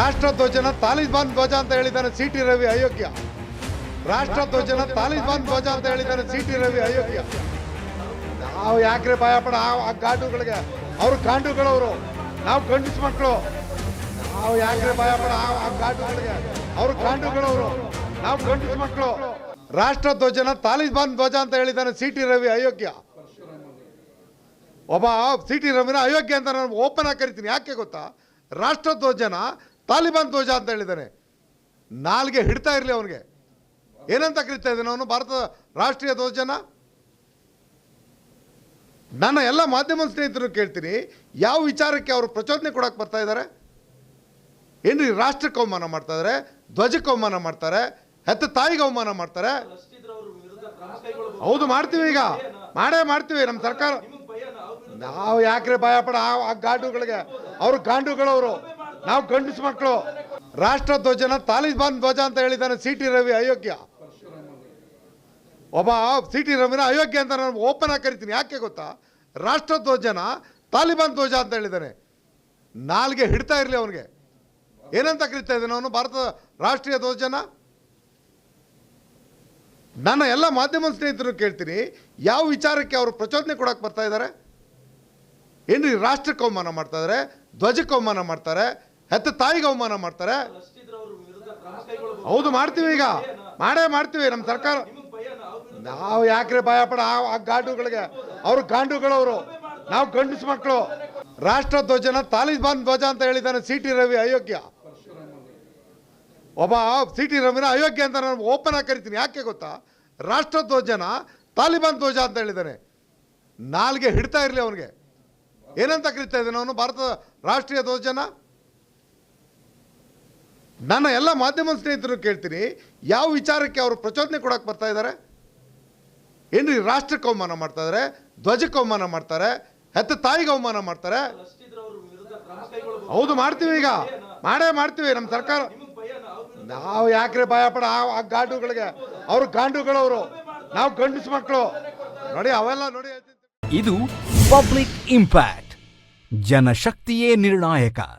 ರಾಷ್ಟ್ರಧ್ವಜನ ತಾಲಿಬಾನ್ ಧ್ವಜ ಅಂತ ಹೇಳಿದ್ದಾನೆ ಸಿಟಿ ರವಿ ಅಯೋಗ್ಯ. ರಾಷ್ಟ್ರಧ್ವಜನ ತಾಲಿಬಾನ್ ಧ್ವಜ ಅಂತ ಹೇಳಿದ್ದಾನೆ ಸಿಟಿ ರವಿ ಅಯೋಗ್ಯ. ನಾವು ಯಾಕ್ರೆ ಭಯಪಡ ಆ ಗಾಂಡುಗಳಿಗೆ, ಅವರು ಗಾಂಡುಗಳವರು, ನಾವು ಗಂಡಸ ಮಕ್ಕಳು. ನಾವು ಯಾಕ್ರೆ ಭಯಪಡ ಆ ಗಾಂಡುಗಳಿಗೆ, ಅವರು ಗಾಂಡುಗಳವರು, ನಾವು ಗಂಡಸ ಮಕ್ಕಳು. ರಾಷ್ಟ್ರಧ್ವಜನ ತಾಲಿಬಾನ್ ಧ್ವಜ ಅಂತ ಹೇಳಿದ್ದಾನೆ ಸಿಟಿ ರವಿ ಅಯೋಗ್ಯ. ಒಬ್ಬ ಸಿಟಿ ರವಿನ ಅಯೋಗ್ಯ ಅಂತ ನಾನು ಓಪನ್ ಆಗಿ ಕರಿತೀನಿ. ಯಾಕೆ ಗೊತ್ತಾ? ರಾಷ್ಟ್ರಧ್ವಜನ ತಾಲಿಬಾನ್ ಧ್ವಜ ಅಂತ ಹೇಳಿದ್ದಾನೆ. ನಾಲ್ಗೆ ಹಿಡ್ತಾ ಇರಲಿ ಅವನಿಗೆ. ಏನಂತ ಕರಿತಾ ಇದ್ದಾನೆ ಅವನು? ಭಾರತದ ರಾಷ್ಟ್ರೀಯ ಧ್ವಜನ. ನನ್ನ ಎಲ್ಲ ಮಾಧ್ಯಮ ಸ್ನೇಹಿತರು ಕೇಳ್ತೀನಿ, ಯಾವ ವಿಚಾರಕ್ಕೆ ಅವರು ಪ್ರಚೋದನೆ ಕೊಡಕ್ಕೆ ಬರ್ತಾ ಇದ್ದಾರೆ? ಏನ್ರಿ, ರಾಷ್ಟ್ರಕ್ಕೆ ಅವಮಾನ ಮಾಡ್ತಾ ಇದ್ದಾರೆ, ಧ್ವಜಕ್ಕೆ ಅವಮಾನ ಮಾಡ್ತಾರೆ, ಹೆತ್ತ ತಾಯಿಗೆ ಅವಮಾನ ಮಾಡ್ತಾರೆ. ಹೌದು, ಮಾಡ್ತೀವಿ, ಈಗ ಮಾಡೇ ಮಾಡ್ತೀವಿ. ನಮ್ಮ ಸರ್ಕಾರ. ನಾವು ಯಾಕ್ರೆ ಭಯಪಡ ಆ ಗಾಂಡುಗಳಿಗೆ, ಅವರು ಗಾಂಡುಗಳವರು, ನಾವು ಗಂಡಸ ಮಕ್ಕಳು. ರಾಷ್ಟ್ರಧ್ವಜನ ತಾಲಿಬಾನ್ ಧ್ವಜ ಅಂತ ಹೇಳಿದ್ದಾನೆ ಸಿಟಿ ರವಿ ಅಯೋಗ್ಯ. ಒಬ್ಬ ಸಿಟಿ ರವಿನ ಅಯೋಗ್ಯ ಅಂತ ನಾನು ಓಪನ್ ಆಗಿ ಕರಿತೀನಿ. ಯಾಕೆ ಗೊತ್ತಾ? ರಾಷ್ಟ್ರಧ್ವಜನ ತಾಲಿಬಾನ್ ಧ್ವಜ ಅಂತ ಹೇಳಿದ್ದಾನೆ. ನಾಲ್ಗೆ ಹಿಡ್ತಾ ಇರಲಿ ಅವನಿಗೆ. ಏನಂತ ಕರಿತಾ ಇದ್ದಾನೆ ಅವನು? ಭಾರತದ ರಾಷ್ಟ್ರೀಯ ಧ್ವಜನ. ನನ್ನ ಎಲ್ಲ ಮಾಧ್ಯಮ ಸ್ನೇಹಿತರು ಕೇಳ್ತೀನಿ, ಯಾವ ವಿಚಾರಕ್ಕೆ ಅವರು ಪ್ರಚೋದನೆ ಕೊಡಕ್ಕೆ ಬರ್ತಾ ಇದ್ದಾರೆ? ಏನ್ರಿ, ರಾಷ್ಟ್ರಕ್ಕೆ ಅವಮಾನ ಮಾಡ್ತಾ ಇದ್ದಾರೆ, ಧ್ವಜಕ್ಕೆ ಅವಮಾನ ಮಾಡ್ತಾರೆ, ಹೆತ್ತ ತಾಯಿಗೆ ಅವಮಾನ ಮಾಡ್ತಾರೆ. ಹೌದು, ಮಾಡ್ತೀವಿ, ಈಗ ಮಾಡೇ ಮಾಡ್ತೀವಿ. ನಮ್ಮ ಸರ್ಕಾರ. ನಾವು ಯಾಕ್ರೆ ಭಯಪಡ ಆ ಗಾಂಡುಗಳಿಗೆ, ಅವರು ಗಾಂಡುಗಳವರು, ನಾವು ಗಂಡಸ ಮಕ್ಕಳು. ರಾಷ್ಟ್ರಧ್ವಜನ ತಾಲಿಬಾನ್ ಧ್ವಜ ಅಂತ ಹೇಳಿದ್ದಾನೆ ಸಿಟಿ ರವಿ ಅಯೋಗ್ಯ. ಒಬ್ಬ ಸಿಟಿ ರವಿನ ಅಯೋಗ್ಯ ಅಂತ ನಾನು ಓಪನ್ ಆಗಿ ಕರಿತೀನಿ. ಯಾಕೆ ಗೊತ್ತಾ? ರಾಷ್ಟ್ರಧ್ವಜನ ತಾಲಿಬಾನ್ ಧ್ವಜ ಅಂತ ಹೇಳಿದ್ದಾನೆ. ನಾಲ್ಗೆ ಹಿಡ್ತಾ ಇರಲಿ ಅವನಿಗೆ. ಏನಂತ ಕರಿತಾ ಇದ್ದಾನೆ ಅವನು? ಭಾರತದ ರಾಷ್ಟ್ರೀಯ ಧ್ವಜನ. ನನ್ನ ಎಲ್ಲ ಮಾಧ್ಯಮ ಸ್ನೇಹಿತರು ಕೇಳ್ತೀನಿ, ಯಾವ ವಿಚಾರಕ್ಕೆ ಅವರು ಪ್ರಚೋದನೆ ಕೊಡಕ್ಕೆ ಬರ್ತಾ ಇದ್ದಾರೆ? ಏನ್ರಿ, ರಾಷ್ಟ್ರಕ್ಕೆ ಅವಮಾನ ಮಾಡ್ತಾ ಇದ್ದಾರೆ, ಧ್ವಜಕ್ಕೆ ಅವಮಾನ ಮಾಡ್ತಾರೆ, ಹೆತ್ತ ತಾಯಿಗೆ ಅವಮಾನ ಮಾಡ್ತಾರೆ. ಹೌದು, ಮಾಡ್ತೀವಿ, ಈಗ ಮಾಡೇ ಮಾಡ್ತೀವಿ. ನಮ್ಮ ಸರ್ಕಾರ. ನಾವು ಯಾಕ್ರೆ ಭಯಪಡ ಆ ಗಾಂಡುಗಳಿಗೆ, ಅವರು ಗಾಂಡುಗಳವರು, ನಾವು ಗಂಡಸ ಮಕ್ಕಳು. ನೋಡಿ, ಅವೆಲ್ಲ ನೋಡಿ. ಇದು ಪಬ್ಲಿಕ್ ಇಂಪ್ಯಾಕ್ಟ್. ಜನಶಕ್ತಿಯೇ ನಿರ್ಣಾಯಕ.